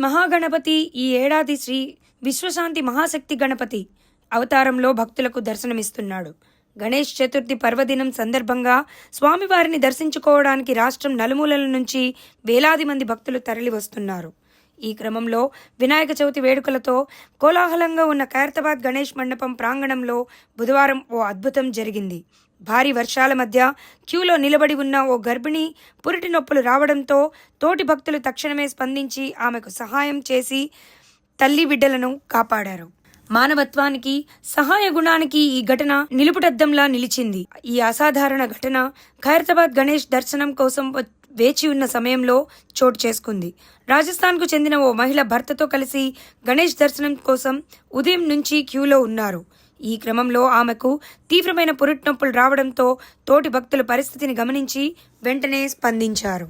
మహాగణపతి ఈ ఏడాది శ్రీ విశ్వశాంతి మహాశక్తి గణపతి అవతారంలో భక్తులకు దర్శనమిస్తున్నాడు. గణేష్ చతుర్థి పర్వదినం సందర్భంగా స్వామివారిని దర్శించుకోవడానికి రాష్ట్రం నలుమూలల నుంచి వేలాది మంది భక్తులు తరలి వస్తున్నారు. ఈ క్రమంలో వినాయక చవితి వేడుకలతో కోలాహలంగా ఉన్న ఖైరతాబాద్ గణేష్ మండపం ప్రాంగణంలో బుధవారం ఓ అద్భుతం జరిగింది. భారీ వర్షాల మధ్య క్యూలో నిలబడి ఉన్న ఓ గర్భిణి పురిటి నొప్పులు రావడంతో తోటి భక్తులు తక్షణమే స్పందించి ఆమెకు సహాయం చేసి తల్లి బిడ్డలను కాపాడారు. మానవత్వానికి, సహాయ గుణానికి ఈ ఘటన నిలుపుటద్దంలా నిలిచింది. ఈ అసాధారణ ఘటన ఖైరతాబాద్ గణేష్ దర్శనం కోసం వేచి ఉన్న సమయంలో చోటు చేసుకుంది. రాజస్థాన్కు చెందిన ఓ మహిళ భర్తతో కలిసి గణేష్ దర్శనం కోసం ఉదయం నుంచి క్యూలో ఉన్నారు. ఈ క్రమంలో ఆమెకు తీవ్రమైన పురిటి నొప్పులు రావడంతో తోటి భక్తుల పరిస్థితిని గమనించి వెంటనే స్పందించారు.